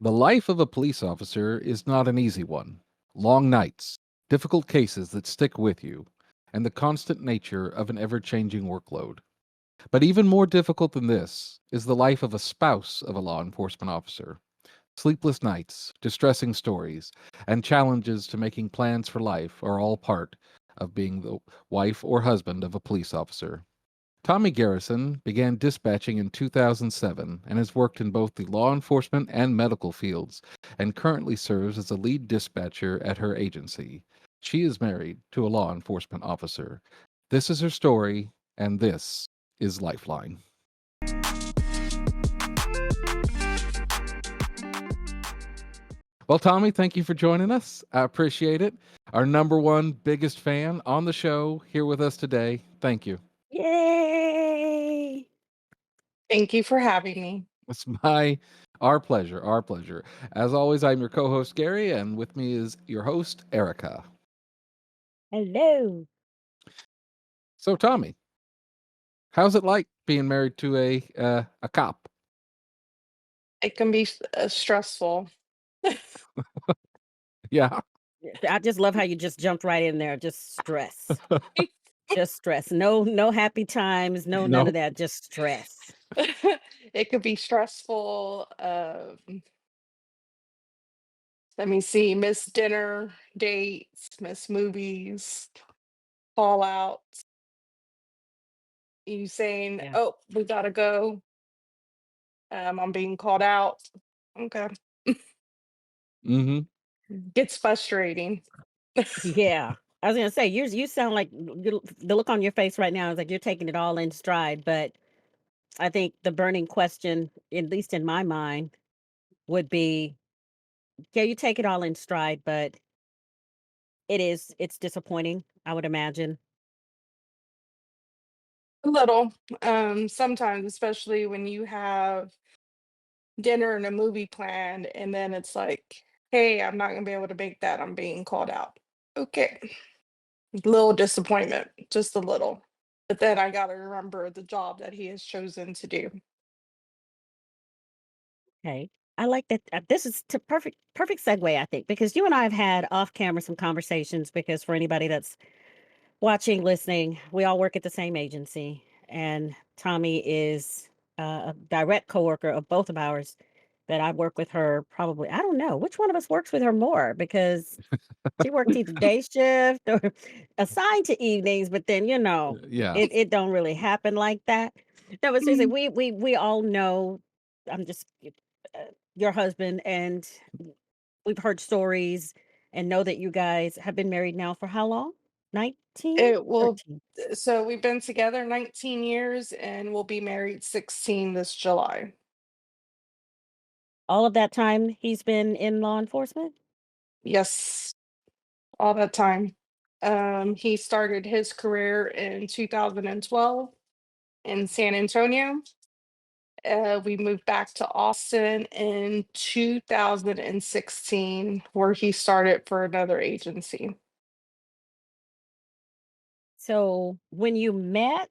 The life of a police officer is not an easy one. Long nights, difficult cases that stick with you, and the constant nature of an ever changing workload. But even more difficult than this is the life of a spouse of a law enforcement officer. Sleepless nights, distressing stories, and challenges to making plans for life are all part of being the wife or husband of a police officer. Tommi Garrison began dispatching in 2007 and has worked in both the law enforcement and medical fields and currently serves as a lead dispatcher at her agency. She is married to a law enforcement officer. This is her story, and this is Lifeline. Well, Tommi, thank you for joining us. I appreciate it. Our number one biggest fan on the show here with us today. Thank you. Yay! Thank you for having me. It's my our pleasure, our pleasure. As always, I'm your co-host Gary, and with me is your host Erica. Hello. So, Tommi, how's it like being married to a cop? It can be stressful. Yeah, I just love how you just jumped right in there. Just stress. Just stress. No happy times, no none of no, that, just stress. It could be stressful. Let me see, miss dinner dates, miss movies, fallout. You saying, Yeah. "Oh, we gotta go." I'm being called out. Okay, mm-hmm. gets frustrating. Yeah. I was gonna say, you sound like the look on your face right now is like you're taking it all in stride, but I think the burning question, at least in my mind, would be, yeah, you take it all in stride, but it's disappointing, I would imagine. A little. Sometimes, especially when you have dinner and a movie planned, and then it's like, "Hey, I'm not gonna be able to make that. I'm being called out." Okay. Little disappointment, just a little. But then I gotta remember the job that he has chosen to do. Okay. I like that. This is perfect segue, I think, because you and I have had off camera some conversations. Because for anybody that's watching, listening, we all work at the same agency, and Tommy is a direct coworker of both of ours. That I work with her probably. I don't know which one of us works with her more because she worked either day shift or assigned to evenings, but then Yeah. it don't really happen like that. No, but seriously, Mm. we all know. I'm just your husband, and we've heard stories and know that you guys have been married now for how long? 19, It will 13. so we've been together 19 years and we'll be married 16 this July. All of that time he's been in law enforcement. Yes, all that time. He started his career in 2012 in San Antonio. We moved back to Austin in 2016, where he started for another agency. So when you met,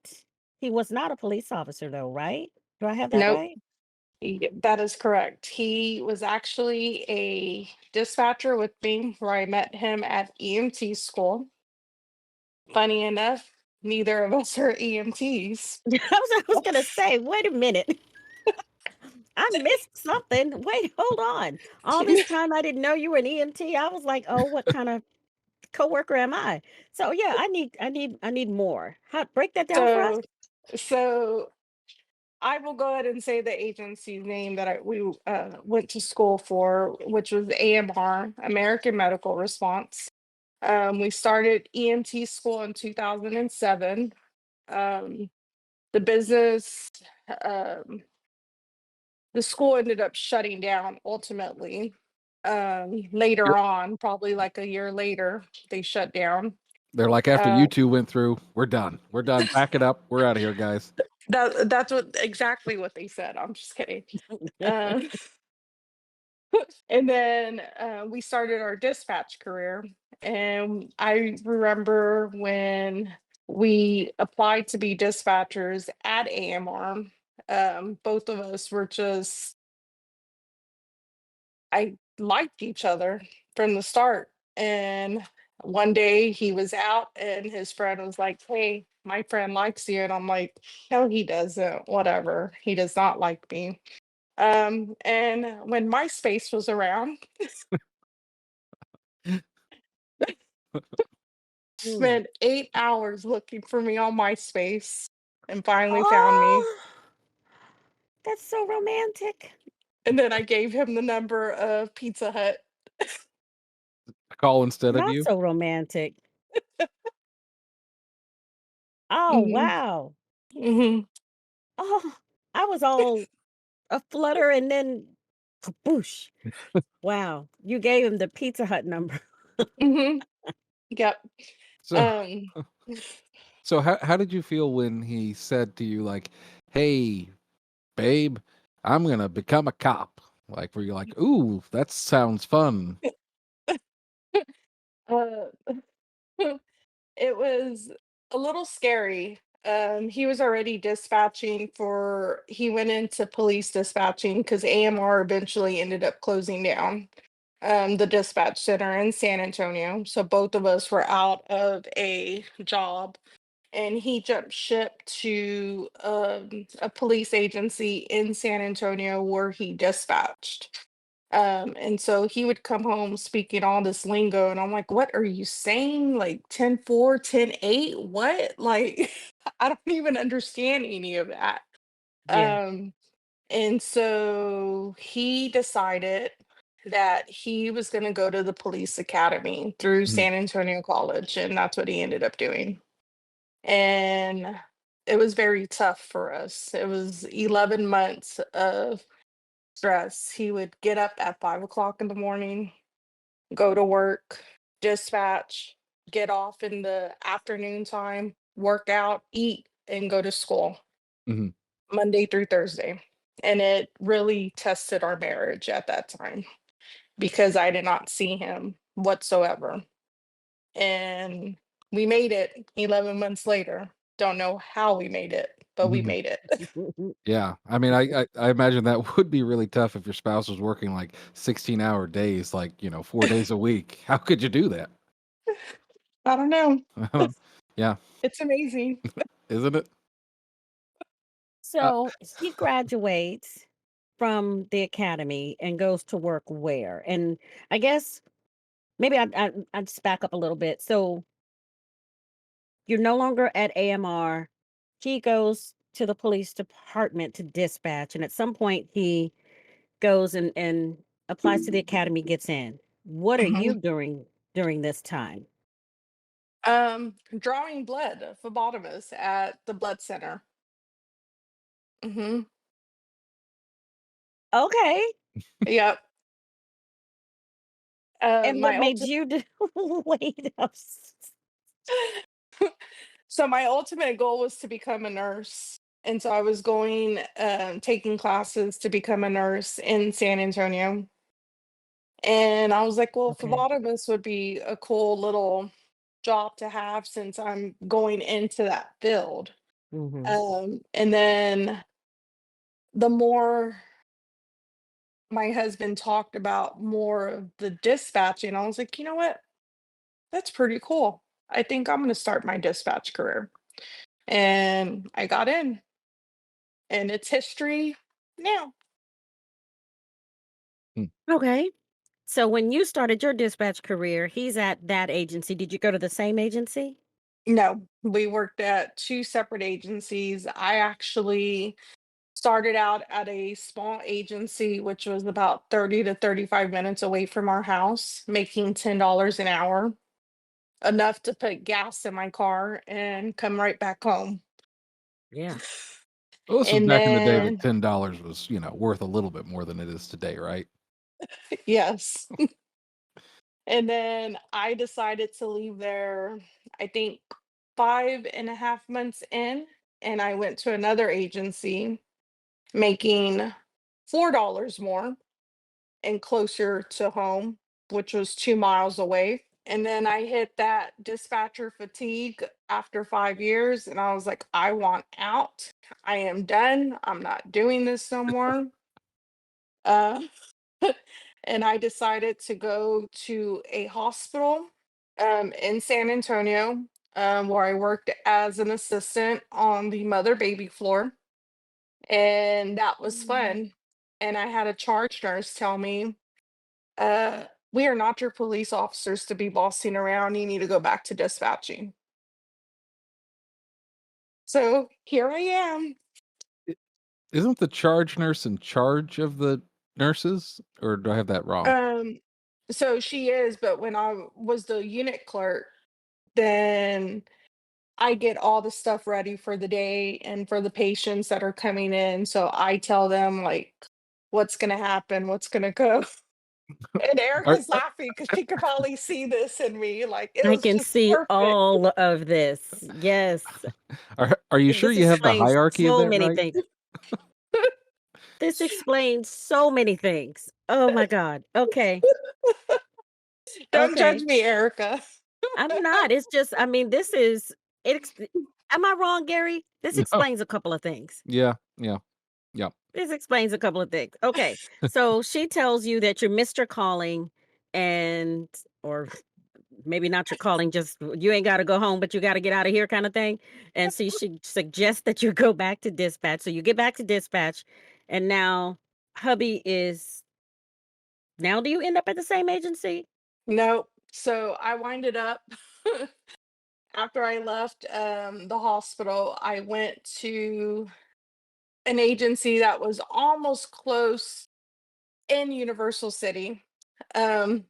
he was not a police officer though, right? Do I have that Nope, right? that is correct. He was actually a dispatcher with me, where I met him at EMT school. Funny enough, neither of us are EMTs. I was gonna say, wait a minute. I missed something. Wait, hold on. All this time I didn't know you were an EMT. I was like, oh, what kind of coworker am I? So yeah, I need more. How break that down for us? so, so I will go ahead and say the agency's name that we went to school for, which was AMR, American Medical Response. We started EMT school in 2007. Um, the business, um, the school ended up shutting down ultimately. Yep. Later on, probably like a year later, they shut down. They're like, after Uh, you two went through, we're done. We're done. Pack it up. We're out of here, guys. that's what exactly what they said. I'm just kidding. Uh, and then we started our dispatch career. And I remember when we applied to be dispatchers at AMR, both of us were just I liked each other from the start. And one day he was out and his friend was like, "Hey, my friend likes you." And I'm like, "No, he doesn't. Whatever. He does not like me." And when MySpace was around, Mm. spent 8 hours looking for me on MySpace and finally found me. Oh, that's so romantic. And then I gave him the number of Pizza Hut. A call instead of Not you? so romantic. Oh, Hmm. wow. Hmm. Oh, I was all aflutter and then kaboosh. Wow. You gave him the Pizza Hut number. Hmm. Yep. So Um, so how did you feel when he said to you like, "Hey, babe, I'm gonna become a cop"? Like, were you like, "Ooh, that sounds fun"? uh, it was a little scary. He was already dispatching for, he went into police dispatching because AMR eventually ended up closing down the dispatch center in San Antonio. So both of us were out of a job, and he jumped ship to a police agency in San Antonio where he dispatched. And so he would come home speaking all this lingo, and I'm like, "What are you saying? Like 10-4, 10-8? What?" Like, I don't even understand any of that. Yeah. Um, and so he decided that he was going to go to the police academy through Mhm, San Antonio College, and that's what he ended up doing. And it was very tough for us. It was 11 months of stress. He would get up at 5 o'clock in the morning, go to work, dispatch, get off in the afternoon time, work out, eat, and go to school mhm, Monday through Thursday. And it really tested our marriage at that time because I did not see him whatsoever. And we made it 11 months later. Don't know how we made it, but we mhm. made it. Yeah, I mean, I imagine that would be really tough if your spouse was working, like, 16-hour days, like, 4 days a week. How could you do that? I don't know. Yeah, It's amazing. isn't it? Uh, So he graduates from the academy and goes to work where? And I guess maybe I'd just back up a little bit. So you're no longer at AMR. He goes to the police department to dispatch, and at some point he goes and applies to the academy, gets in. What are you Mhm. doing during this time? Drawing blood, phlebotomist at the blood center. Hmm. Okay. Yep. And what My made ultimate you do wait up? so my ultimate goal was to become a nurse. And so I was going, taking classes to become a nurse in San Antonio. And I was like, well, Okay. phlebotomist would be a cool little job to have since I'm going into that field. Mhm. And then the more my husband talked about more of the dispatching, I was like, you know what? That's pretty cool. I think I'm going to start my dispatch career. And I got in, and it's history now. mm, Okay. So when you started your dispatch career, he's at that agency. Did you go to the same agency? No, we worked at two separate agencies. I actually started out at a small agency, which was about 30 to 35 minutes away from our house, making $10 an hour, enough to put gas in my car and come right back home. Yeah. well, this was And back in the day that then, $10 was, worth a little bit more than it is today, right? yes. And then I decided to leave there, I think 5.5 months in, and I went to another agency making $4 more and closer to home, which was 2 miles away. And then I hit that dispatcher fatigue after 5 years, and I was like, I want out. I am done. I'm not doing this no more. Uh, and I decided to go to a hospital in San Antonio, where I worked as an assistant on the mother baby floor. And that was Mm. fun. And I had a charge nurse tell me, uh, we are not your police officers to be bossing around. You need to go back to dispatching. So here I am. I- Isn't the charge nurse in charge of the nurses, or do I have that wrong? Um, so she is, but when I was the unit clerk, then I get all the stuff ready for the day and for the patients that are coming in. So I tell them like what's gonna happen, what's gonna go. And Are Erica's laughing because she could probably see this in me. Like it I was can just see perfect. all of this. Yes. are you sure This you have the explains hierarchy of so that many right? things. This explains so many things. Oh my God. Okay. Don't judge Okay. me, Erica. I'm not. It's just, I mean, this is it. Am I wrong, Gary? This No. explains a couple of things. Yeah, yeah, yeah. This explains a couple of things. Okay. So she tells you that you're Mr. Calling and, or maybe not your calling, just you ain't got to go home, but you got to get out of here kind of thing. And so she suggests that you go back to dispatch. So you get back to dispatch, and now hubby is now. Do you end up at the same agency? Nope. So I winded up after I left the hospital, I went to an agency that was almost close in Universal City,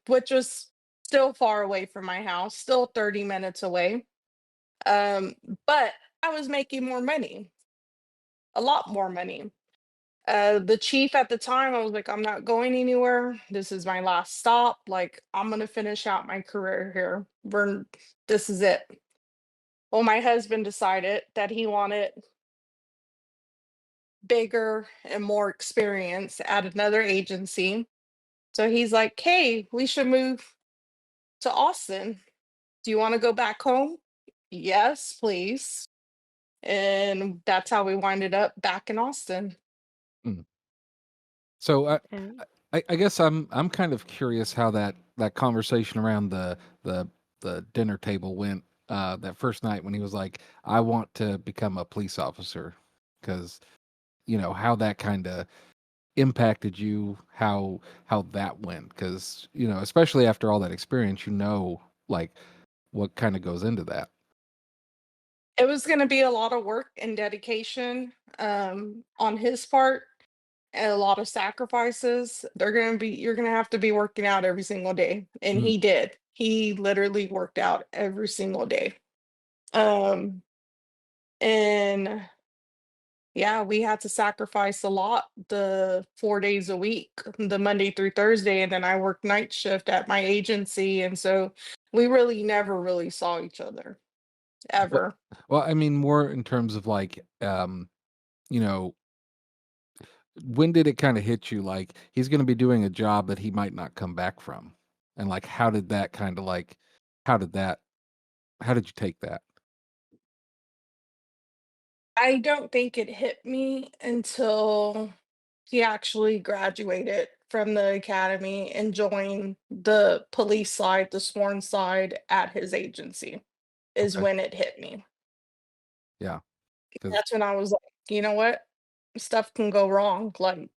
which was still far away from my house, still 30 minutes away. Um, but I was making more money, a lot more money. The chief at the time, I was like, I'm not going anywhere. This is my last stop. Like, I'm gonna finish out my career here. This is it. Well, my husband decided that he wanted bigger and more experience at another agency. So he's like, hey, we should move to Austin. Do you want to go back home? Yes, please. And that's how we winded up back in Austin. Mm. So Okay. I guess I'm kind of curious how that conversation around the the dinner table went that first night when he was like, "I want to become a police officer," because how that kind of impacted you, how that went, because especially after all that experience, like what kind of goes into that. It was going to be a lot of work and dedication on his part and a lot of sacrifices. You're going to have to be working out every single day. And Mhm. he did. He literally worked out every single day. Um, and yeah, we had to sacrifice a lot the 4 days a week, the Monday through Thursday. And then I worked night shift at my agency. And so we really never really saw each other Well, ever. well, I mean, more in terms of like, you know, when did it kind of hit you like he's going to be doing a job that he might not come back from, and like how did that kind of like, how did that, how did you take that? I don't think it hit me until he actually graduated from the academy and joined the police side, the sworn side at his agency, is Okay, when it hit me. yeah, because That's when I was like, you know what? Stuff can go wrong like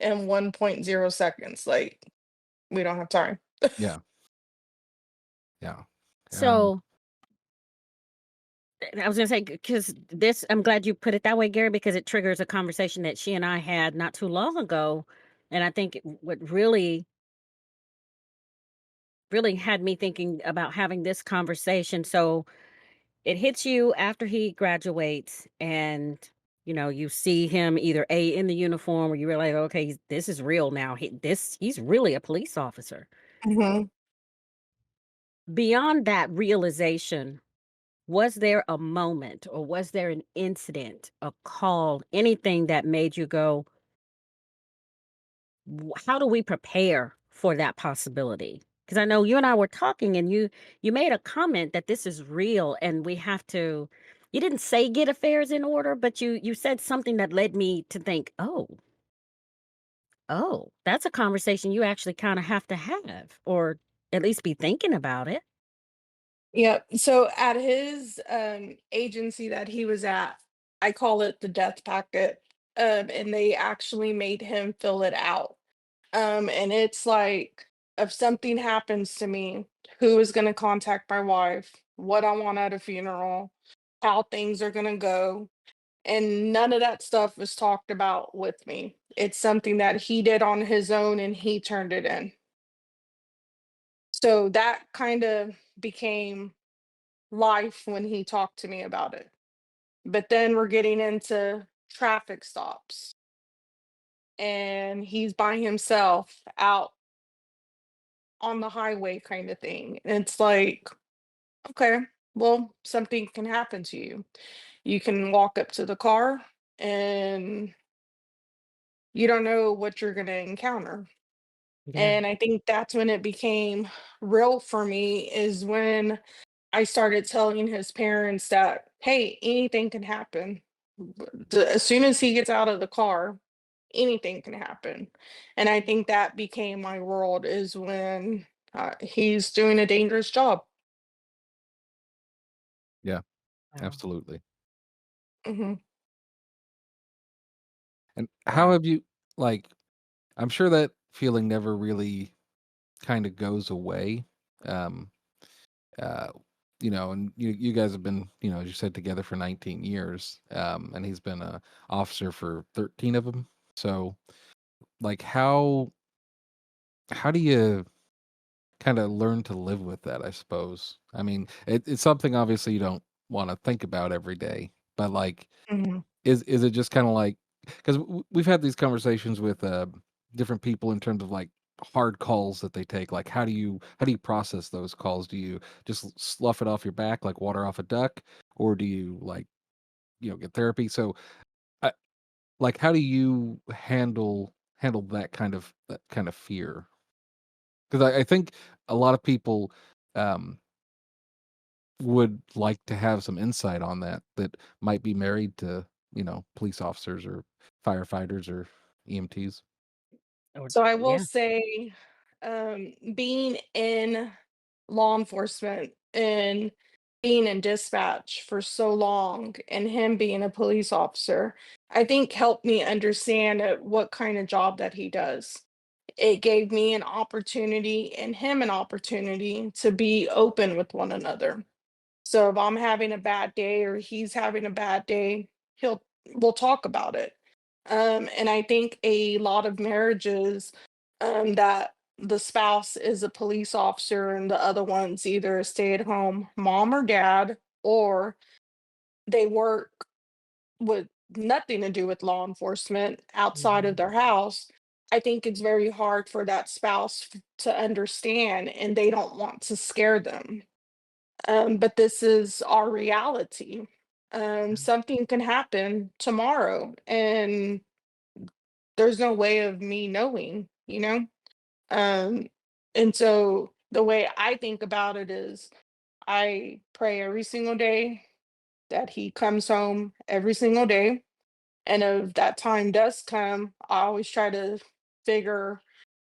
in 1.0 seconds. Like, we don't have time. yeah, yeah, So I was gonna say because this, I'm glad you put it that way, Gary, because it triggers a conversation that she and I had not too long ago, and I think what really had me thinking about having this conversation. So it hits you after he graduates, and you see him either in the uniform, or you realize, okay, this is real now. He's really a police officer. Mhm. Beyond that realization, was there a moment or was there an incident, a call, anything that made you go, How do we prepare for that possibility?" Because I know you and I were talking, and you made a comment that this is real, and we have to. You didn't say get affairs in order, but you said something that led me to think, oh, Oh, that's a conversation you actually kinda have to have, or at least be thinking about it. Yeah. So at his agency that he was at, I call it the death packet. And they actually made him fill it out. And it's like, if something happens to me, who is going to contact my wife, what I want at a funeral, how things are going to go. And none of that stuff was talked about with me. It's something that he did on his own and he turned it in. So that kind of became life when he talked to me about it. But then we're getting into traffic stops and he's by himself out on the highway kind of thing. And it's like, okay, well, something can happen to you. You can walk up to the car and you don't know what you're going to encounter. Yeah, And I think that's when it became real for me, is when I started telling his parents that, hey, anything can happen. As soon as he gets out of the car, anything can happen. And I think that became my world, is when he's doing a dangerous job. Yeah, wow, absolutely. Hmm. And how wow. have you like I'm sure that feeling never really kind of goes away. Um uh and you guys have been, as you said, together for 19 years. And he's been a officer for 13 of them. So like how do you kind of learn to live with that, I suppose? I mean, it's something obviously you don't want to think about every day, but like Hmm. is it just kinda like 'cause we've had these conversations with, different people in terms of, like, hard calls that they take, like, how do you process those calls? Do you just slough it off your back like water off a duck, or do you, like, get therapy? So, I like, how do you handle that kind of fear? 'Cause I think a lot of people, um, would like to have some insight on that might be married to, police officers or firefighters or EMTs. Or So I will yeah. say, being in law enforcement and being in dispatch for so long, and him being a police officer, I think helped me understand what kind of job that he does. It gave me an opportunity and him an opportunity to be open with one another. So if I'm having a bad day or he's having a bad day, he'll we'll talk about it. And I think a lot of marriages, that the spouse is a police officer and the other one's either a stay-at-home mom or dad, or they work with nothing to do with law enforcement outside of Mhm. their house. I think it's very hard for that spouse to understand, and they don't want to scare them. But this is our reality. Something can happen tomorrow, and there's no way of me knowing. Um, and so the way I think about it is, I pray every single day that he comes home every single day. And if that time does come, I always try to figure,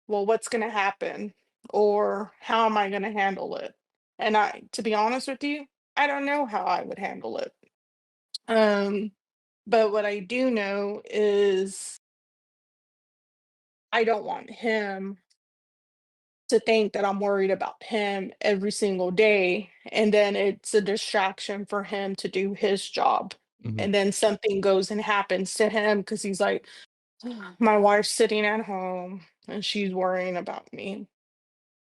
well, what's going to happen, or how am I going to handle it? And to be honest with you, I don't know how I would handle it. Um, but what I do know is, I don't want him to think that I'm worried about him every single day. And then it's a distraction for him to do his job. Mhm, And then something goes and happens to him because he's like, my wife's sitting at home and she's worrying about me.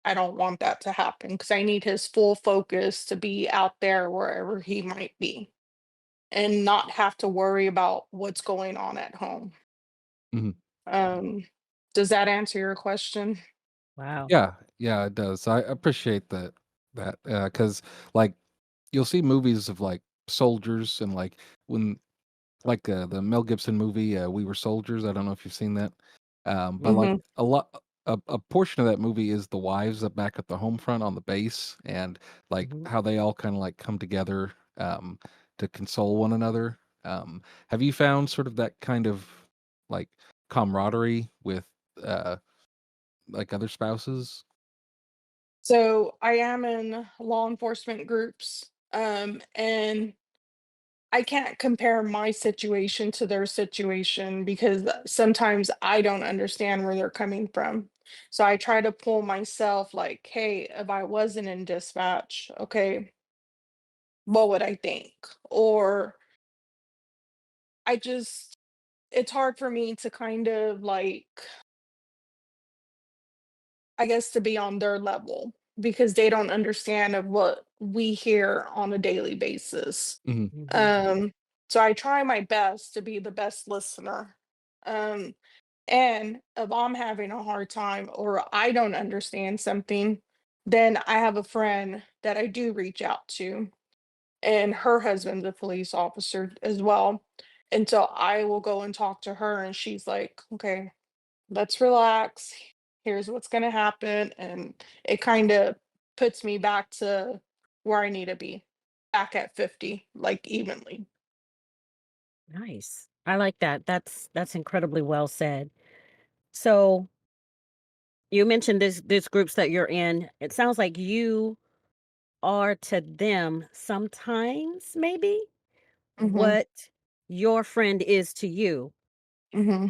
I don't want that to happen because I need his full focus to be out there wherever he might be, and not have to worry about what's going on at home. mhm. Um, does that answer your question? Wow. Yeah, yeah, it does. I appreciate because like, you'll see movies of, like, soldiers and, like, when the Mel Gibson movie, We Were Soldiers. I don't know if you've seen that. But, like, Hmm. a portion of that movie is the wives that back at the home front on the base, and, like, Mhm. how they all kinda, like, come together, to console one another. Have you found sort of that kind of, like, camaraderie with, like other spouses? So I am in law enforcement groups, and I can't compare my situation to their situation because sometimes I don't understand where they're coming from. So I try to pull myself like, hey, if I wasn't in dispatch, okay, what would I think? Or I just, it's hard for me to kind of like, I guess, to be on their level because they don't understand of what we hear on a daily basis. Mhm. Mhm. Um, so I try my best to be the best listener. Um, and if I'm having a hard time or I don't understand something, then I have a friend that I do reach out to, and her husband's a police officer as well. And so I will go and talk to her, and she's like, okay, let's relax. Here's what's going to happen. And it kind of puts me back to where I need to be, back at 50, like evenly. Nice. I like that. That's incredibly well said. So you mentioned this groups that you're in. It sounds like you are to them sometimes maybe Hmm. what your friend is to you Hmm.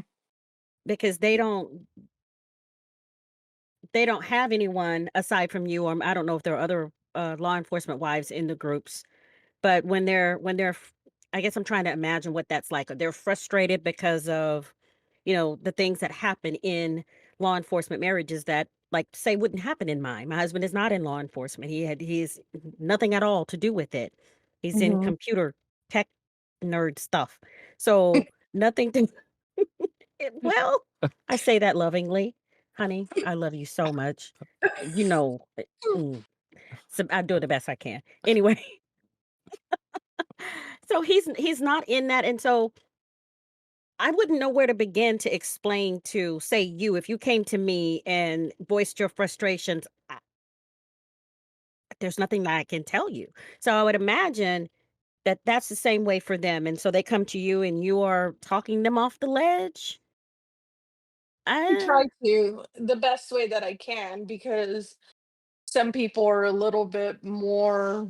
because they don't have anyone aside from you, or I don't know if there are other law enforcement wives in the groups. But I guess I'm trying to imagine what that's like. They're frustrated because of, the things that happen in law enforcement marriages that, like, say, wouldn't happen in mine. My husband is not in law enforcement. He's nothing at all to do with it. He's in Hmm. computer tech nerd stuff. So nothing to well, I say that lovingly. Honey, I love you so much. You know, mm, so I do the best I can. Anyway, so he's not in that, and so I wouldn't know where to begin to explain to, say, you, if you came to me and voiced your frustrations, there's nothing that I can tell you. So I would imagine that that's the same way for them, and so they come to you and you are talking them off the ledge? I Uh, try to the best way that I can because some people are a little bit more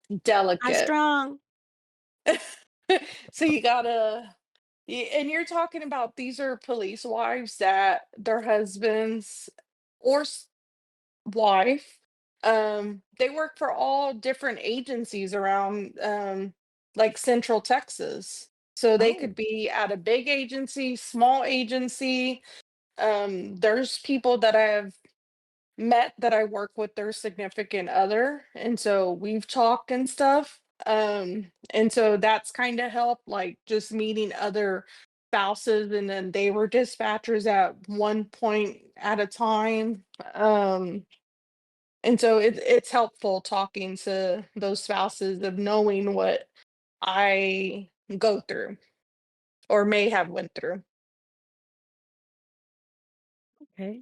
high delicate. strung. So you gotta, and you're talking about these are police wives that their husbands or wife, they work for all different agencies around, like Central Texas. So they Oh, could be at a big agency, small agency. There's people that I've met that I work with their significant other, and so we've talked and stuff. And so that's kind of helped, like just meeting other spouses, and then they were dispatchers at one point at a time. And so it's helpful talking to those spouses of knowing what I go through or may have went through. okay.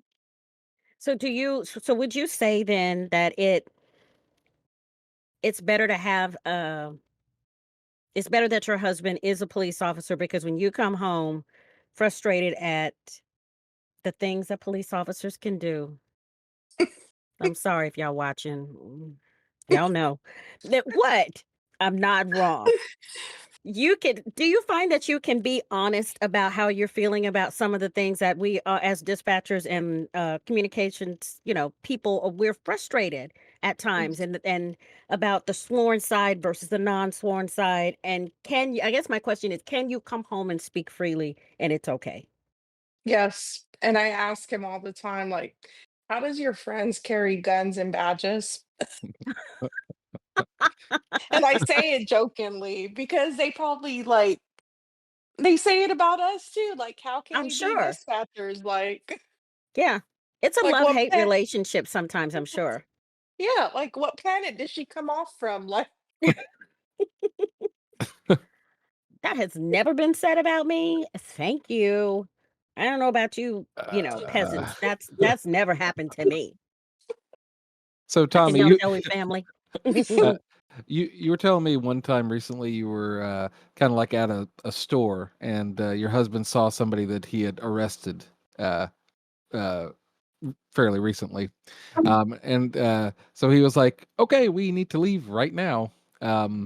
So would you say then that it's better to have it's better that your husband is a police officer because when you come home frustrated at the things that police officers can do, I'm sorry if y'all watching. Y'all know that what? I'm not wrong. Do you find that you can be honest about how you're feeling about some of the things that we, as dispatchers and communications, people, we're frustrated at times, and about the sworn side versus the non-sworn side. And I guess my question is, can you come home and speak freely and it's okay? Yes, and I ask him all the time, like, "How does your friends carry guns and badges?" And I say it jokingly because they probably, like they say it about us too, like, "How can I'm we be sure. dispatchers?" Like Yeah. It's a like, "What love-hate planet?" relationship sometimes, I'm sure. Yeah, like, "What planet did she come off from?" Like That has never been said about me. Thank you. I don't know about you, Uh, peasants. That's never happened to me. so Back in Tommy, your Joey family. uh, you were telling me one time recently you were kind of like at a store and your husband saw somebody that he had arrested. Uh, uh, fairly recently. And so he was like, "Okay, we need to leave right now."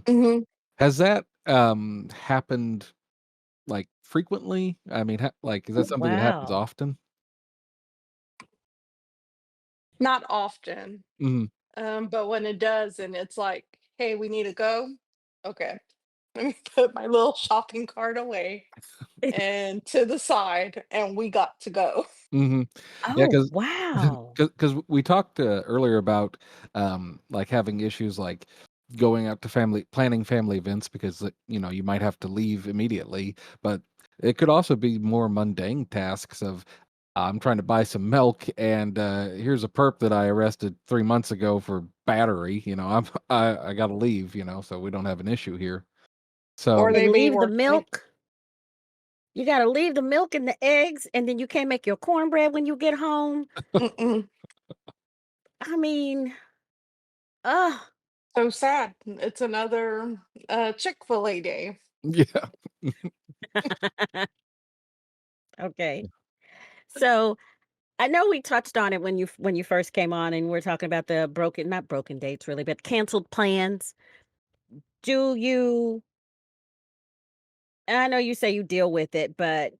Mhm. Has that happened like frequently? I mean, like, is that Oh, something that happens wow. often? Not often, Hmm. but when it does and it's like, "Hey, we need to go." Okay. Let me put my little shopping cart away and to the side, and we got to go. Hmm. Yeah, Oh, because wow. because we talked earlier about like having issues like going out to planning family events because you might have to leave immediately, but it could also be more mundane tasks of I'm trying to buy some milk and here's a perp that I arrested 3 months ago for battery. I got to leave. So we don't have an issue here. Or So they And may leave the work like milk. You gotta leave the milk and the eggs, and then you can't make your cornbread when you get home. mm-mm, I mean, ugh. so sad. It's another Chick-fil-A day. yeah. Okay. So, I know we touched on it when you first came on, and we're talking about the not broken dates really, but canceled plans. Do you and I know you say you deal with it, but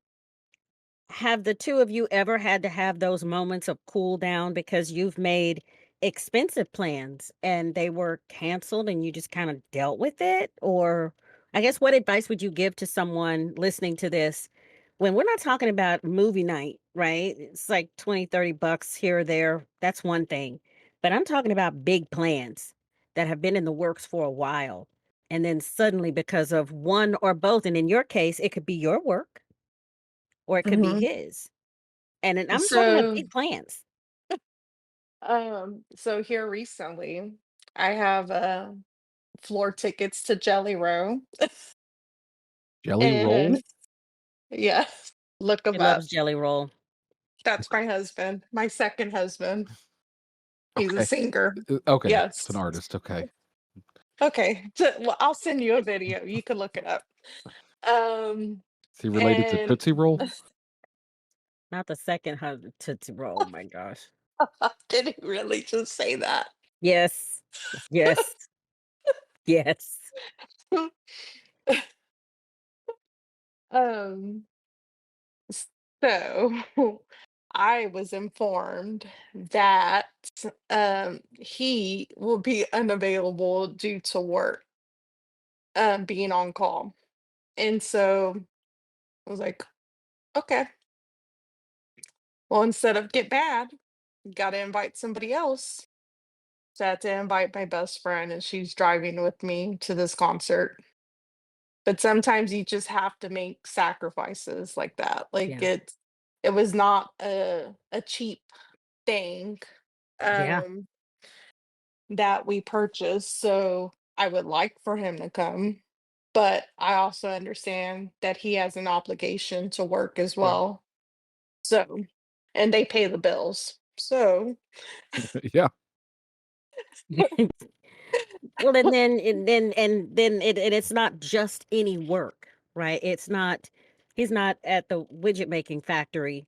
have the 2 of you ever had to have those moments of cool down because you've made expensive plans and they were canceled and you just kinda dealt with it? Or I guess what advice would you give to someone listening to this when we're not talking about movie night, right? It's like 20, $30 here or there, that's one thing. But I'm talking about big plans that have been in the works for a while, and then suddenly because of one or both, and in your case, it could be your work or it could be Mhm. his. And I'm talking about So, big plans. so here recently, I have floor tickets to Jelly Row, Jelly roll. and yes, look He them up. loves Jelly Roll. That's my husband, my second husband. He's a Okay. singer. Okay. It's an Yes. artist. Okay. Okay. Well, I'll send you a video. You can look it up. Um, Is he related to and Tootsie Roll? Not the second husband Tootsie Roll, oh my gosh. did he really just say that? Yes. Yes. Yes. um, so I was informed that he will be unavailable due to work, being on call. And so I was like, okay, well, instead of get mad, got to invite somebody else. So I had to invite my best friend, and she's driving with me to this concert. But sometimes you just have to make sacrifices like that. Like Yeah. it was not a cheap thing Yeah. um that we purchased. So I would like for him to come, but I also understand that he has an obligation to work as Sure. well. So, and they pay the bills. So, Yeah. Well, and then it's not just any work, right? It's not he's not at the widget making factory.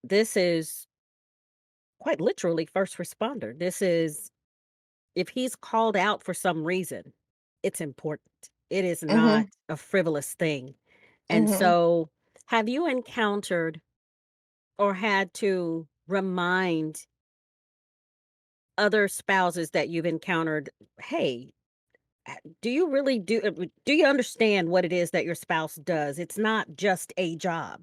This is quite literally first responder. This is if he's called out for some reason, it's important. It is not mhm, a frivolous thing. And mhm. so, have you encountered or had to remind other spouses that you've encountered, "Hey, do you really do you understand what it is that your spouse does? It's not just a job.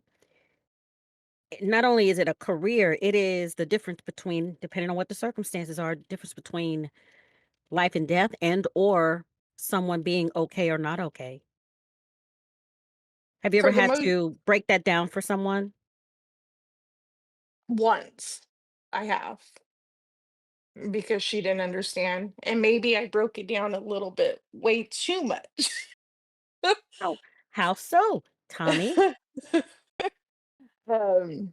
Not only is it a career, it is the difference between, depending on what the circumstances are, difference between life and death and or someone being okay or not okay." Have you ever For the had most to break that down for someone? once I have, because she didn't understand, and maybe I broke it down a little bit way too much. Oh, how so, Tommy? um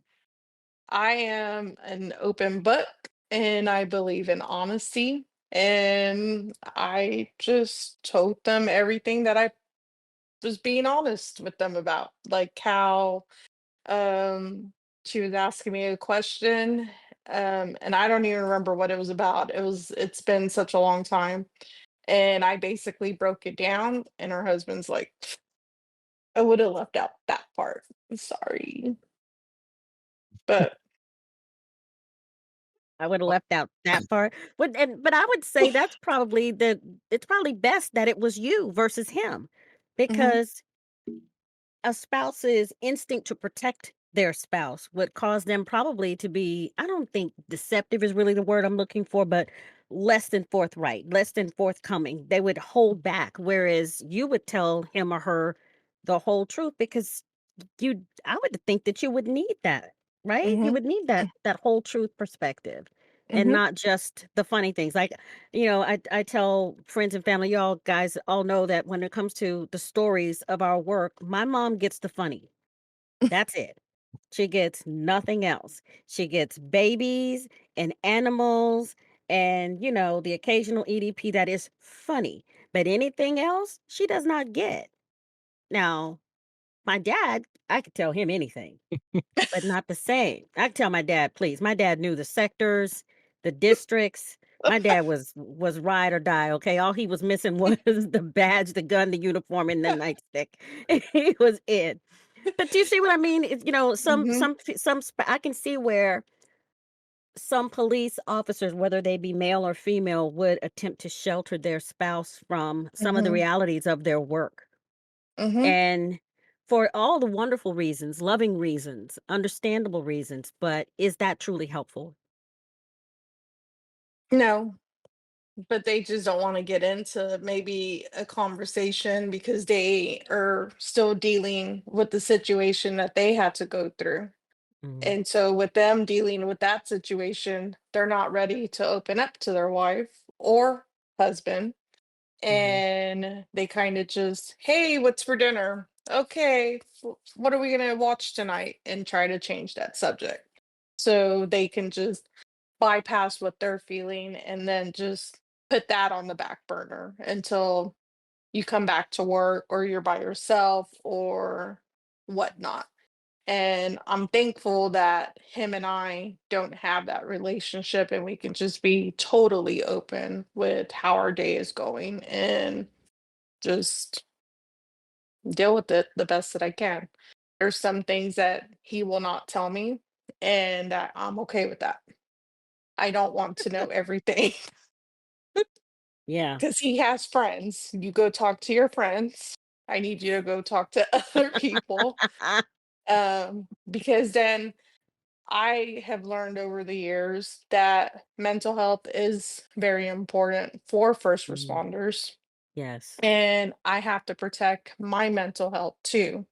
I am an open book, and I believe in honesty. And I just told them everything that I was being honest with them about, like how um She was asking me a question, and I don't even remember what it was about. It's been such a long time. And I basically broke it down, and her husband's like, I would have left out that part. I'm sorry. But I would have left out that part. But I would say that's probably it's probably best that it was you versus him, mhm, because a spouse's instinct to protect their spouse would cause them probably to be, I don't think deceptive is really the word I'm looking for, but less than forthright, less than forthcoming. They would hold back, whereas you would tell him or her the whole truth, because I would think that you would need that, right? You mhm, would need that whole truth perspective, and mhm, not just the funny things. Like, I tell friends and family, y'all guys all know that when it comes to the stories of our work, my mom gets the funny. That's it. She gets nothing else. She gets babies and animals and, the occasional EDP that is funny. But anything else, she does not get. Now, my dad, I could tell him anything, but not the same. I could tell my dad, please. My dad knew the sectors, the districts. My dad was ride or die. Okay, all he was missing was the badge, the gun, the uniform, and the nightstick. He was it. But do you see what I mean? mhm, I can see where some police officers, whether they be male or female, would attempt to shelter their spouse from some of the mhm, realities of their work. mhm. And for all the wonderful reasons, loving reasons, understandable reasons, but is that truly helpful? No, but they just don't wanna get into maybe a conversation because they are still dealing with the situation that they had to go through. Mhm, And so with them dealing with that situation, they're not ready to open up to their wife or husband. mhm. And they kind of just, hey, what's for dinner? Okay, what are we going to watch tonight? And try to change that subject. So they can just bypass what they're feeling and then just put that on the back burner until you come back to work or you're by yourself or whatnot. And I'm thankful that him and I don't have that relationship and we can just be totally open with how our day is going and just deal with it the best that I can. There's some things that he will not tell me, and I'm okay with that. I don't want to know everything Yeah. because he has friends. You go talk to your friends. I need you to go talk to other people, because then I have learned over the years that mental health is very important for first Mhm. responders, Yes. and I have to protect my mental health too.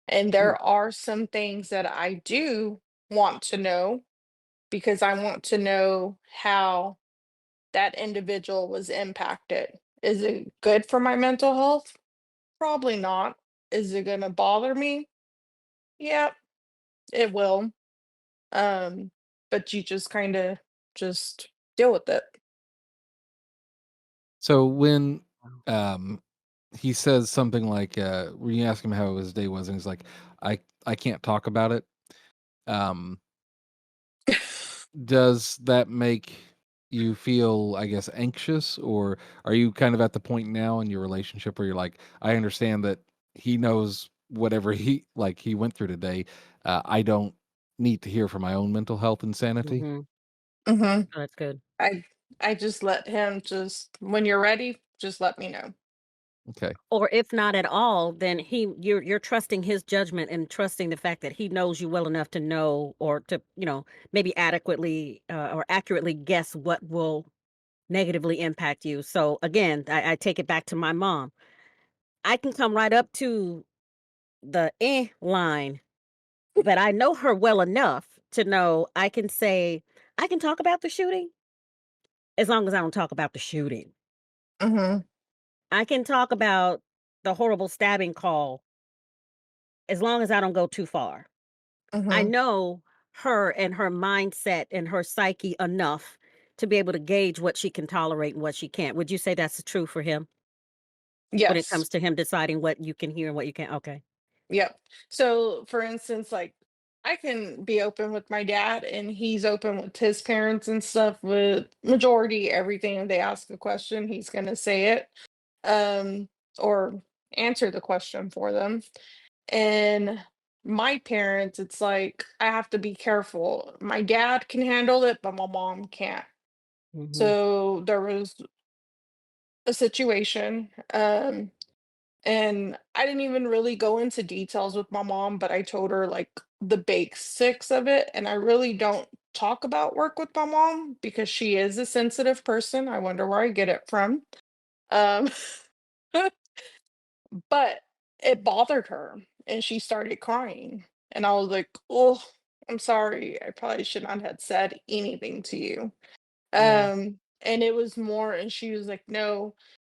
And Mm. there are some things that I do want to know because I want to know how that individual was impacted. Is it good for my mental health? Probably not. Is it going to bother me? Yeah, it will. Um, but you just kind of just deal with it. So when Wow. um, he says something like, when you ask him how his day was, and he's like, I can't talk about it. Um, does that make you feel, I guess, anxious, or are you kind of at the point now in your relationship where you're like, I understand that he knows whatever he went through today. I don't need to hear for my own mental health and sanity. Mhm. hmm Oh, that's good. I I just let him just when you're ready, just let me know. Okay. Or if not at all, then you're trusting his judgment and trusting the fact that he knows you well enough to know, or to, maybe adequately, or accurately guess what will negatively impact you. So again, I take it back to my mom. I can come right up to the line, but I know her well enough to know I can talk about the shooting as long as I don't talk about the shooting. hmm I can talk about the horrible stabbing call as long as I don't go too far. I hmm know her and her mindset and her psyche enough to be able to gauge what she can tolerate and what she can't. Would you say that's true for him when it Yes. comes to him deciding what you can hear and what you can't? Okay. Yep. So, for instance, like I can be open with my dad, and he's open with his parents and stuff. With majority everything, if they ask a question, he's gonna say it, um, or answer the question for them. And my parents, it's like I have to be careful. My dad can handle it, but my mom can't. Mhm. So there was a situation, and I didn't even really go into details with my mom, but I told her like the basics of it. And I really don't talk about work with my mom because she is a sensitive person. I wonder where I get it from. Um, but it bothered her and she started crying. And I was like, oh, I'm sorry. I probably should not have said anything to you. Yeah. And it was more, and she was like, no,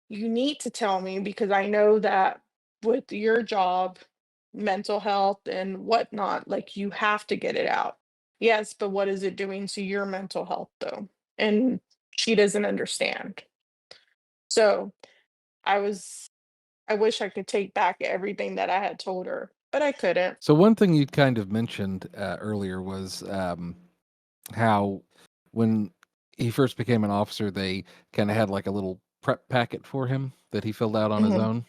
you need to tell me because I know that with your job, mental health and whatnot, like you have to get it out. Yes, but what is it doing to your mental health though? And she doesn't understand. So I was, I wish I could take back everything that I had told her, but I couldn't. So one thing you kind of mentioned earlier was how when he first became an officer, they kind of had like a little prep packet for him that he filled out on his Hmm. own.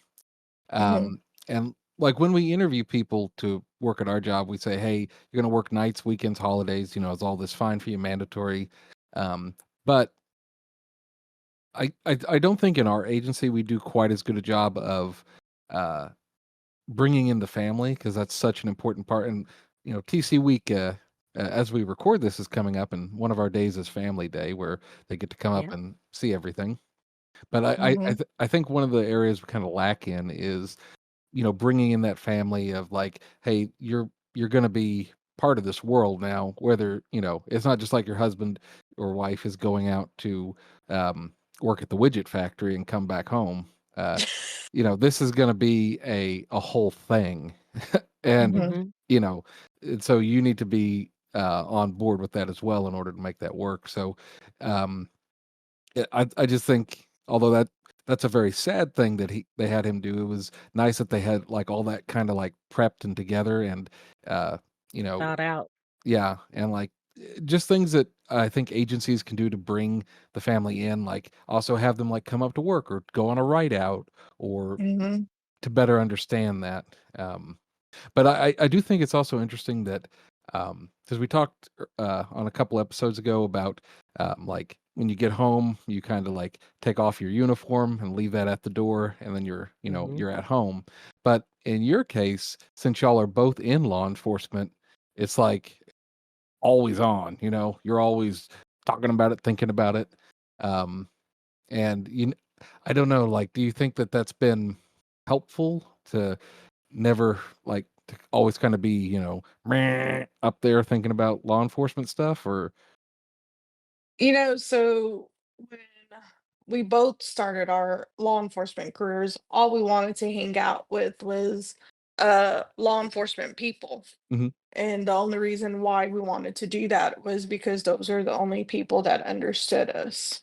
Hmm. And like when we interview people to work at our job, we say, "Hey, you're going to work nights, weekends, holidays. You know, is all this fine for you? Mandatory?" But I don't think in our agency we do quite as good a job of uh, bringing in the family because that's such an important part. And you know, TC week, as we record this, is coming up, and one of our days is Family Day, where they get to come up Yeah. and see everything. But Hmm. I think one of the areas we kind of lack in is, you know, bringing in that family of like, hey, you're going to be part of this world now, whether, you know, it's not just like your husband or wife is going out to um, work at the widget factory and come back home. You know, this is going to be a whole thing. And, Hmm. Mhm. you know, and so you need to be on board with that as well in order to make that work. So, um, I just think although that's a very sad thing that they had him do, it was nice that they had, like, all that kinda, like, prepped and together and, uh, you know, Thought out. yeah, and, like, just things that I think agencies can do to bring the family in, like, also have them, like, come up to work or go on a ride out or Hmm. to better understand that, but I do think it's also interesting that because we talked on a couple episodes ago about like when you get home, you kind of like take off your uniform and leave that at the door, and then you're, you know, Mhm. you're at home. But in your case, since y'all are both in law enforcement, it's like always on. You know, you're always talking about it, thinking about it, um, and I don't know. Like, do you think that that's been helpful to never like to always kind of be, you know, meh, up there thinking about law enforcement stuff or So when we both started our law enforcement careers, all we wanted to hang out with was law enforcement people. Mhm. And the only reason why we wanted to do that was because those are the only people that understood us,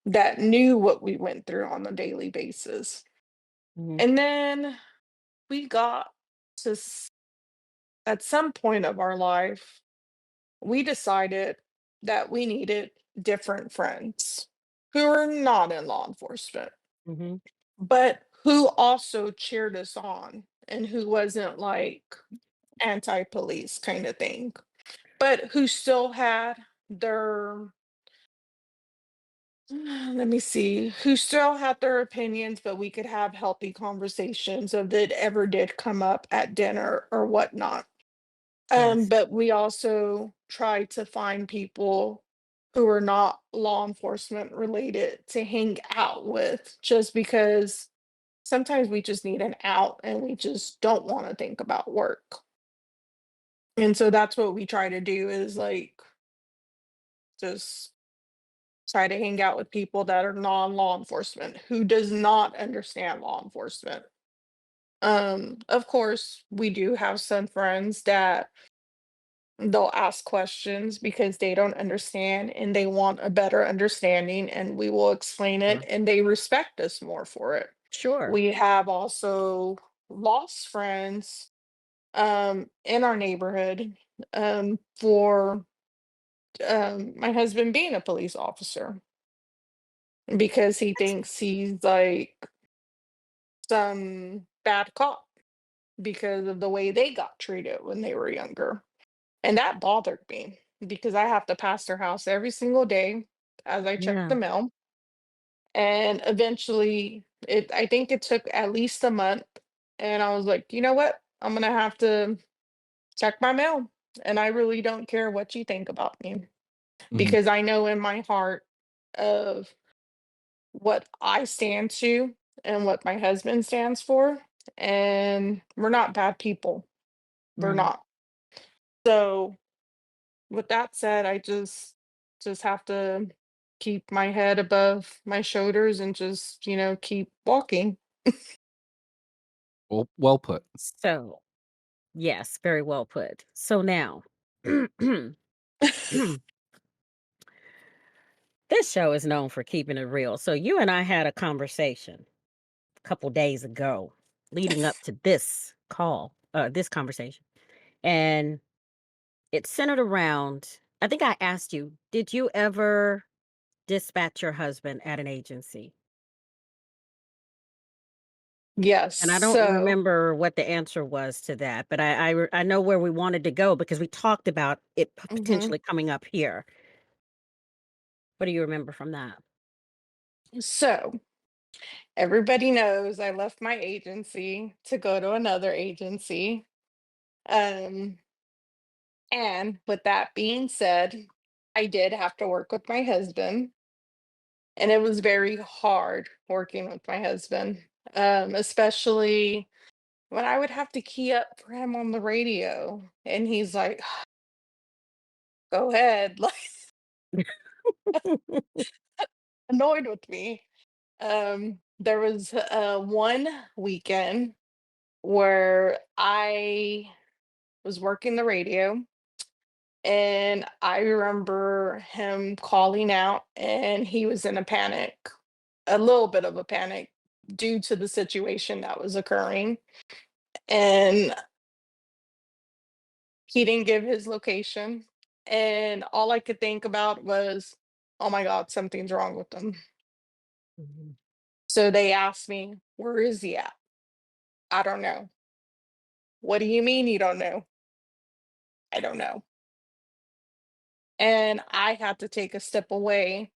that knew what we went through on a daily basis. Mhm. And then we got to at some point of our life, we decided that we needed different friends who are not in law enforcement, Mhm. but who also cheered us on and who wasn't like anti-police kind of thing, but who still had their let me see, who still had their opinions, but we could have healthy conversations if it ever did come up at dinner or whatnot. Yes. But we also try to find people who are not law enforcement related to hang out with just because sometimes we just need an out and we just don't want to think about work. And so that's what we try to do is like just try to hang out with people that are non-law enforcement who does not understand law enforcement. Of course, we do have some friends that they'll ask questions because they don't understand and they want a better understanding, and we will explain it, Sure. and they respect us more for it. Sure. We have also lost friends in our neighborhood for my husband being a police officer because he That's thinks he's like some bad cop because of the way they got treated when they were younger. And that bothered me because I have to pass their house every single day as I check yeah. the mail. And eventually, I think it took at least a month. And I was like, you know what? I'm going to have to check my mail. And I really don't care what you think about me Mhm. because I know in my heart of what I stand to and what my husband stands for. And we're not bad people. We're Right. not. So with that said, I just have to keep my head above my shoulders and just, keep walking. Well put. So, yes, very well put. So now, this show is known for keeping it real. So you and I had a conversation a couple days ago leading up to this conversation. And it centered around, I think I asked you, did you ever dispatch your husband at an agency? Yes. And I don't So, remember what the answer was to that, but I know where we wanted to go because we talked about it mhm. potentially coming up here. What do you remember from that? So everybody knows I left my agency to go to another agency. Um, and with that being said, I did have to work with my husband, and it was very hard working with my husband, especially when I would have to key up for him on the radio, and he's like, "Go ahead," like annoyed with me. There was one weekend where I was working the radio, and I remember him calling out, and he was in a panic, a little bit of a panic due to the situation that was occurring. And he didn't give his location. And all I could think about was, oh my God, something's wrong with him. Mhm. So they asked me, where is he at? I don't know. What do you mean you don't know? I don't know. And I had to take a step away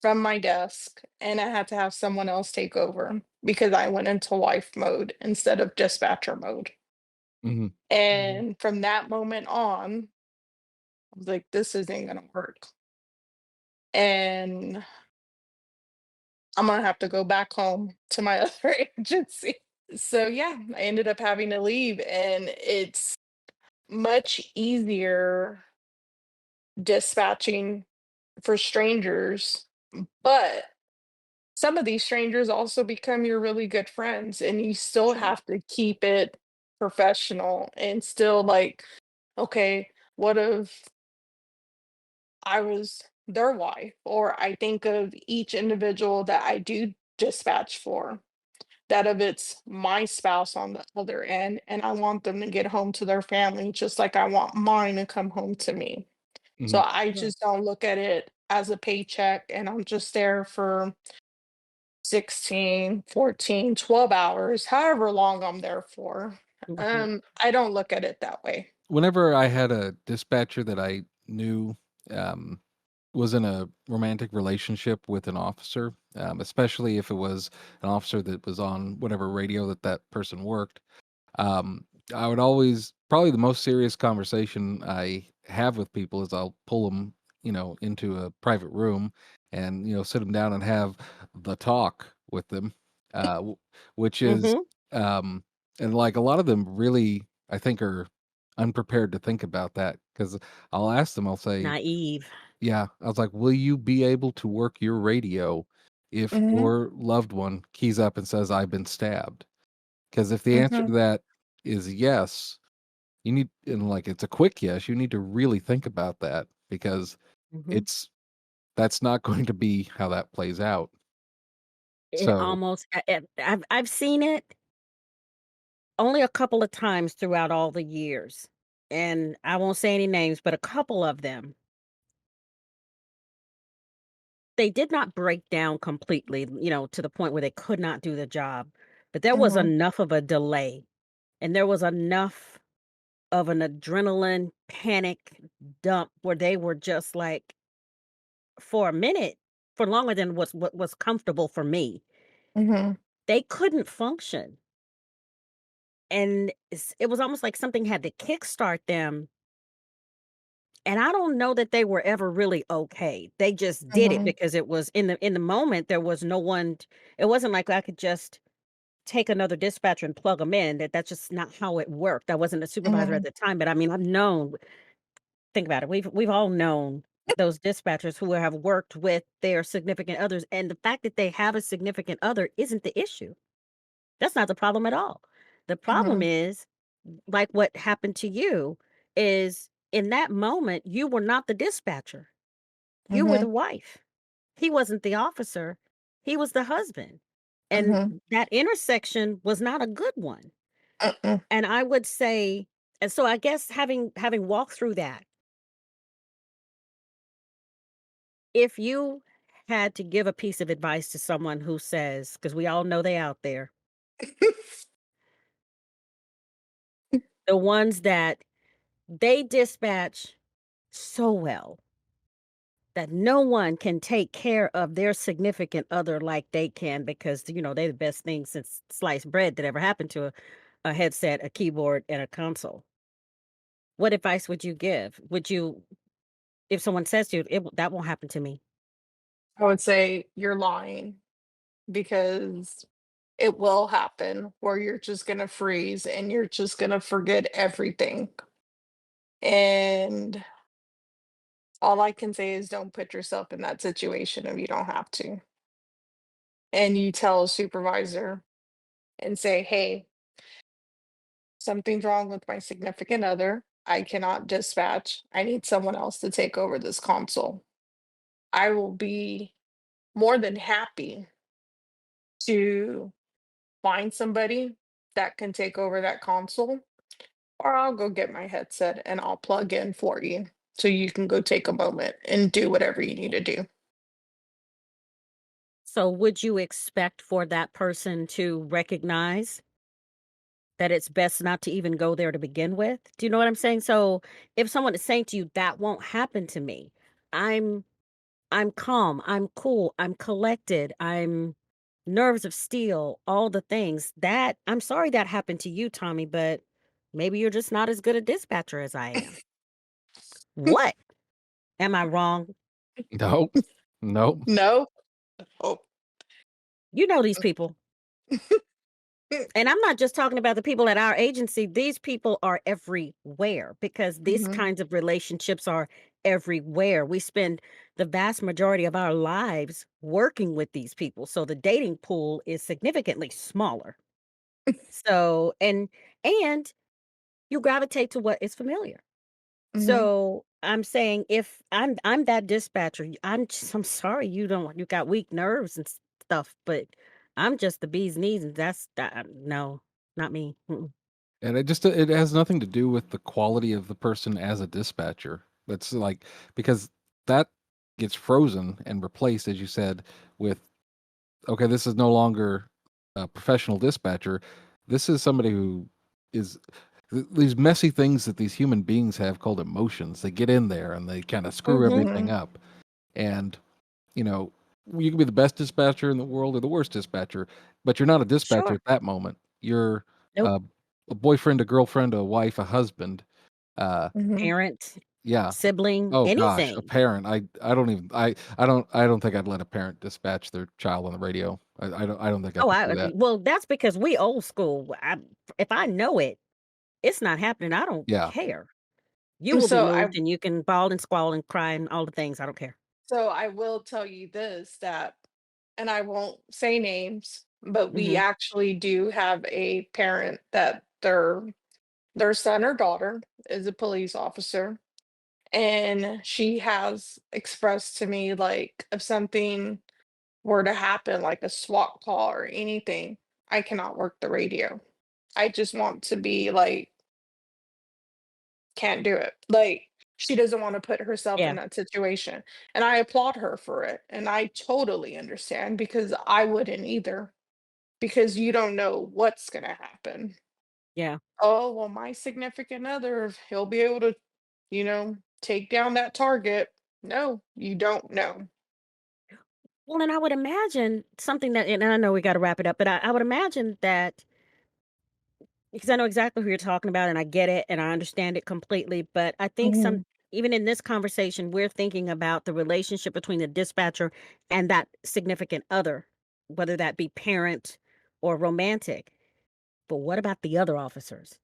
from my desk and I had to have someone else take over because I went into wife mode instead of dispatcher mode. Mhm. Mhm. And from that moment on, I was like, this isn't going to work. And I'm going to have to go back home to my other agency. So, yeah, I ended up having to leave. And it's much easier dispatching for strangers, but some of these strangers also become your really good friends and you still True. have to keep it professional and still like, okay, what if I was their wife? Or I think of each individual that I do dispatch for, that if it's my spouse on the other end and I want them to get home to their family just like I want mine to come home to me. So Mhm. I Right. just don't look at it as a paycheck and I'm just there for 16, 14, 12 hours, however long I'm there for. Mhm. I don't look at it that way. Whenever I had a dispatcher that I knew, um, was in a romantic relationship with an officer, especially if it was an officer that was on whatever radio that person worked, um, I would always probably the most serious conversation I have with people is I'll pull them, into a private room and, sit them down and have the talk with them, which is, Mhm. um, and like a lot of them really, I think, are unprepared to think about that because I'll ask them, I'll say, Naive. yeah, I was like, will you be able to work your radio if Mhm, your loved one keys up and says, I've been stabbed? Because if the answer mhm, to that is yes, you need and, like, it's a quick yes, you need to really think about that because Mhm. it's that's not going to be how that plays out. It So almost I've seen it only a couple of times throughout all the years, and I won't say any names, but a couple of them, they did not break down completely, to the point where they could not do the job, but there was Mhm. enough of a delay, and there was enough of an adrenaline panic dump where they were just like, for a minute, for longer than what was comfortable for me, Mhm. they couldn't function. And it was almost like something had to kickstart them. And I don't know that they were ever really okay. They just did it Mhm. because it was in the moment. There was no one. It wasn't like I could just take another dispatcher and plug them in. That's just not how it worked. I wasn't a supervisor at Mhm. the time, but I mean, I've known. Think about it. We've all known those dispatchers who have worked with their significant others, and the fact that they have a significant other isn't the issue. That's not the problem at all. The problem Mhm. is, like what happened to you, is in that moment, you were not the dispatcher. You were the Mhm. wife. He wasn't the officer. He was the husband. And Mhm. that intersection was not a good one. Mm-mm. And I would say, and so I guess having walked through that, if you had to give a piece of advice to someone who says, because we all know they out there, the ones that they dispatch so well that no one can take care of their significant other like they can because they're the best thing since sliced bread that ever happened to a headset, a keyboard, and a console. What advice would you give? Would you, if someone says to you, that won't happen to me? I would say you're lying because it will happen where you're just gonna freeze and you're just gonna forget everything. And all I can say is don't put yourself in that situation if you don't have to. And you tell a supervisor and say, hey, something's wrong with my significant other. I cannot dispatch. I need someone else to take over this console. I will be more than happy to find somebody that can take over that console, or I'll go get my headset and I'll plug in for you so you can go take a moment and do whatever you need to do. So would you expect for that person to recognize that it's best not to even go there to begin with? Do you know what I'm saying? So if someone is saying to you, that won't happen to me, I'm I'm calm, I'm cool, I'm collected, I'm nerves of steel, all the things. That I'm sorry that happened to you, Tommy, but maybe you're just not as good a dispatcher as I am. What? Am I wrong? No, no. No. Oh. You know these people. And I'm not just talking about the people at our agency. These people are everywhere because these Mhm. kinds of relationships are everywhere. We spend the vast majority of our lives working with these people. So the dating pool is significantly smaller. So, and you gravitate to what is familiar. Mhm. So I'm saying if I'm that dispatcher, I'm sorry you got weak nerves and stuff, but I'm just the bee's knees, and that's that. No, not me. Mm-mm. And it has nothing to do with the quality of the person as a dispatcher. That's like because that gets frozen and replaced, as you said, with okay, this is no longer a professional dispatcher. This is somebody who is these messy things that these human beings have called emotions. They get in there and they kind of screw Mm-hmm. everything Mhm. up. And you know, you can be the best dispatcher in the world or the worst dispatcher, but you're not a dispatcher Sure. at that moment. You're Nope. uh, a boyfriend, a girlfriend, a wife, a husband. Uh, Mhm. Parent, yeah. sibling, Oh gosh, a anything. parent. I don't even I don't think I'd let a parent dispatch their child on the radio. I don't think I Oh, could do that. well, that's because we old school. If I know it, it's not happening. I don't Yeah. care. You will be So I moved, and you can bawl and squall and cry and all the things. I don't care. so I will tell you this that and I won't say names, but we Hmm. actually do have a parent that their son or daughter is a police officer. And she has expressed to me, like, if something were to happen, like a SWAT call or anything, I cannot work the radio. I just want to be like, can't do it. Like, she doesn't want to put herself in Yeah. that situation. And I applaud her for it. And I totally understand because I wouldn't either. Because you don't know what's going to happen. Yeah. Oh, well, my significant other, he'll be able to, take down that target. No, you don't know. Well, and I would imagine something that, and I know we got to wrap it up, but I would imagine that because I know exactly who you're talking about and I get it and I understand it completely. But I think Mhm. even in this conversation, we're thinking about the relationship between the dispatcher and that significant other, whether that be parent or romantic. But what about the other officers?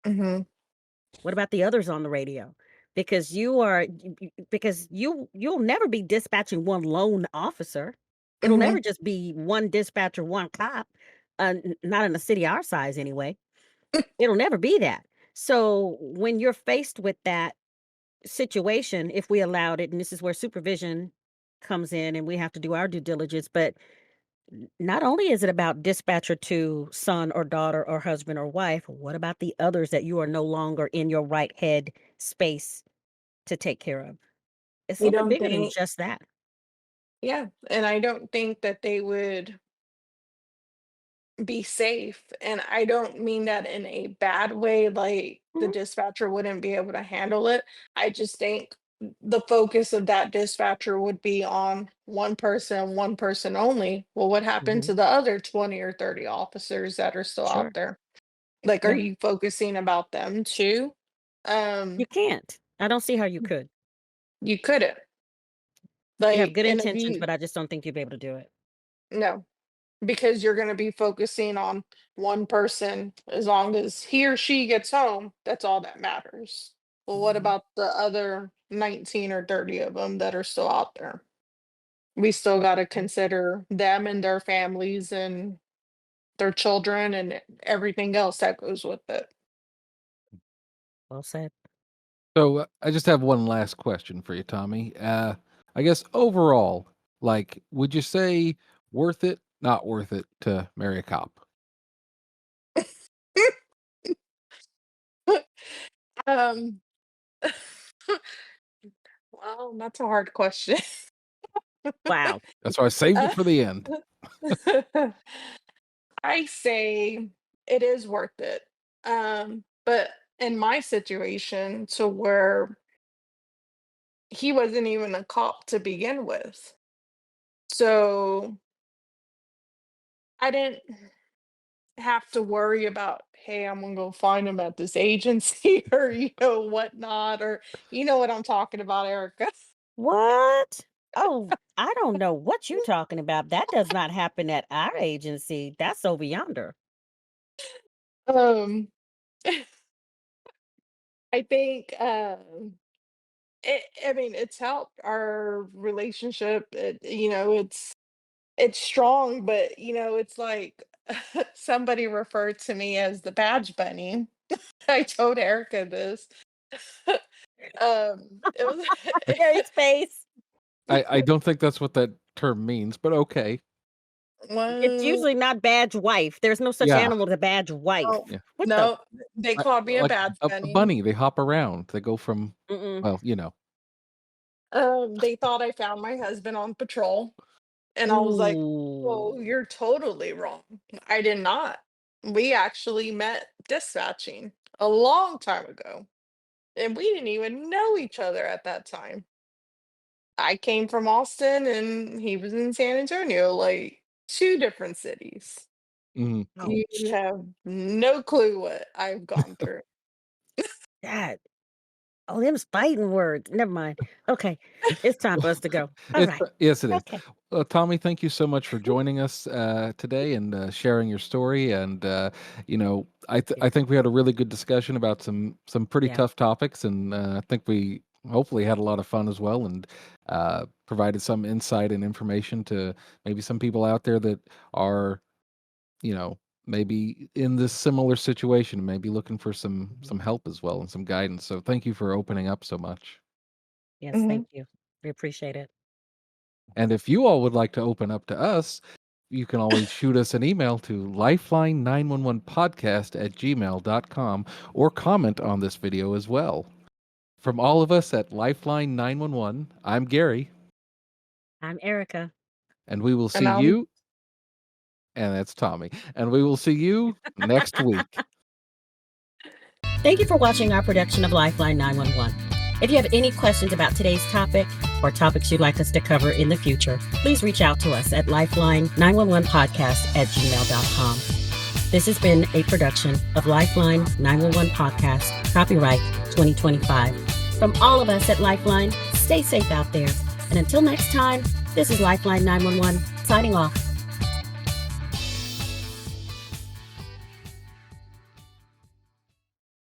Mhm. What about the others on the radio? Because you'll never be dispatching one lone officer. It'll Mhm. never just be one dispatcher, one cop. Not in a city our size, anyway. It'll never be that. So when you're faced with that situation, if we allowed it, and this is where supervision comes in, and we have to do our due diligence, but not only is it about dispatcher to son or daughter or husband or wife, what about the others that you are no longer in your right head space to take care of? It's a I little bit don't bigger than think, just that. yeah, and I don't think that they would be safe. And I don't mean that in a bad way, like the Mhm. dispatcher wouldn't be able to handle it. I just think the focus of that dispatcher would be on one person only. Well, what happened Mhm. to the other 20 or 30 officers that are still out Sure. there? Like, are Yeah. you focusing about them too? You Um, can't. I don't see how you could. you couldn't. You have Like, good and if intentions, you but I just don't think you'd be able to do it. no, because you're going to be focusing on one person. As long as he or she gets home, that's all that matters. Well, what Mhm. about the other 19 or 30 of them that are still out there? We still got to Yeah. consider them and their families and their children and everything else that goes with it. Well said. So I just have one last question for you, Tommy. I guess overall, like, would you say worth it, not worth it to marry a cop? um well, that's a hard question. Wow. That's why I saved it Uh, for the end. I say it is worth it. But in my situation, to where he wasn't even a cop to begin with. So I didn't have to worry about, hey, I'm gonna go find him at this agency or whatnot, or you know what I'm talking about, Erica. What? Oh, I don't know what you're talking about. That does not happen at our agency. That's over yonder. Um I think I mean it's helped our relationship. It's strong, but it's like somebody referred to me as the badge bunny. I told Erica this. It was Gary's face. I don't think that's what that term means, but okay. It's well, usually not badge wife. There's no such Yeah, animal as a badge no, wife. yeah. What the? no, they called me a Like badge a bunny. bunny, they hop around. They go from, Mm-mm. well, They thought I found my husband on patrol, and I was like, "Oh, Ooh. you're totally wrong. I did not. We actually met dispatching a long time ago, and we didn't even know each other at that time. I came from Austin, and he was in San Antonio, like two different cities. mhm. You Ouch. have no clue what I've gone through." God. Oh, them's fighting words. Never mind. Okay. It's time for us to go. All It's right. yes, it is. Okay. Tommy, thank you so much for joining us today and sharing your story. And Yeah. I think we had a really good discussion about some pretty Yeah. tough topics, and I think we hopefully had a lot of fun as well, and provided some insight and information to maybe some people out there that are maybe in this similar situation, maybe looking for Mhm. some help as well and some guidance. So thank you for opening up so much. Yes. Mhm. Thank you. We appreciate it. And if you all would like to open up to us, you can always shoot us an email to lifeline911podcast@gmail.com or comment on this video as well. From all of us at Lifeline 911, I'm Gary, I'm Erica. and we will see And you, and that's Tommy, and we will see you next week. Thank you for watching our production of Lifeline 911. If you have any questions about today's topic or topics you'd like us to cover in the future, please reach out to us at lifeline911podcast@gmail.com. This has been a production of Lifeline 911 Podcast, copyright 2025. From all of us at Lifeline, stay safe out there. And until next time, this is Lifeline 911 signing off.